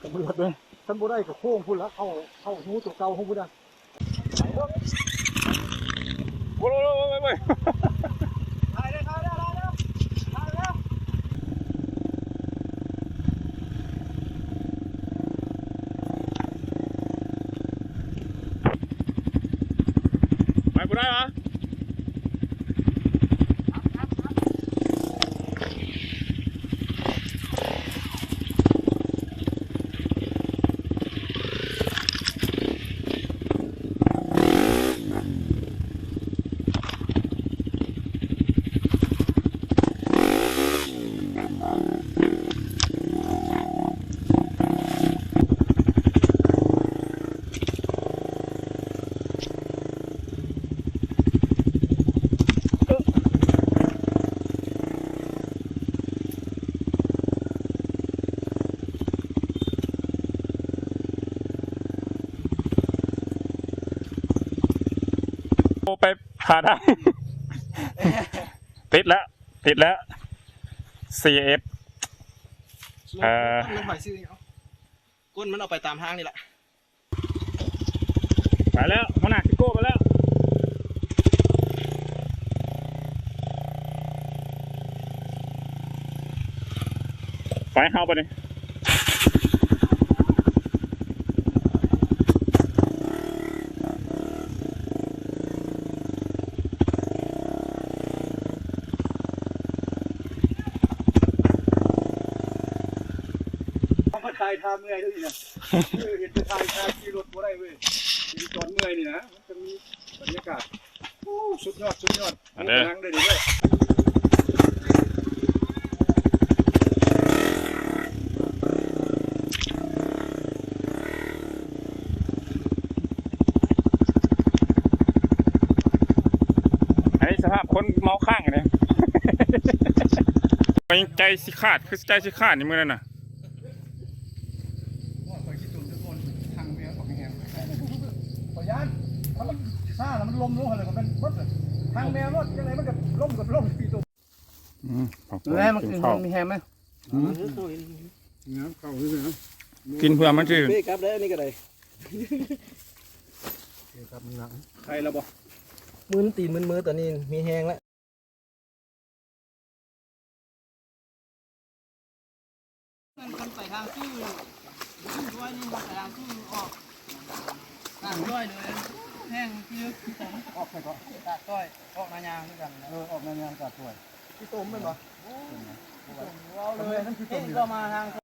ตำรวจเลยท่านบ่ได้กับโค้งพุ่นแล้วเข้าหูตัวเก่าของพุ่นอ่ะโอ้โหถ่ายเลยถ่ายแล้วถ่ายแล้ว ไปกูได้ปะไปผ่าได้ ติดแล้ว CF ลงไปซื้อเอาก้นมันเอาไปตามทางนี่แหละ ไปแล้วหัวหน้าซิโก้ไปแล้วไปเฮาไปเลยตายทาเมื่อยด้วยนี่นะเห็นจะตายทาขี่รถบ่ได้เว้ยมีตอนเมื่อยนี่นะมันจะมีบรรยากาศสุดยอดนั่งได้ดีเลยไอ้สภาพคนเมาข้างเนี่ย ใจสิขาดคือใจสิขาดนี่มือนั่นน่ะขอยานมันซ่าแล้วมันลมลงอะไรก็เป็นรถทางแนวรถยังไงมันก็ล่มปีตัวแล้วมันมีแฮมไหมกินเพื่อมันจืด เป๊กับได้นี่ก็ได้ครับหนังใครละบ่มือตีนมือตอนนี้มีแฮงแล้วมันไปทางที่ด้วยนี่มาไปทางที่ออกด้วยเลยแห้งที่ผมออกไปก่อนตัดต้อยออกนายางด้วยกันออกนายางตัดต้อยที่ต้มเป็นปะเราเลยนั่นคือต้มก็มาทางโค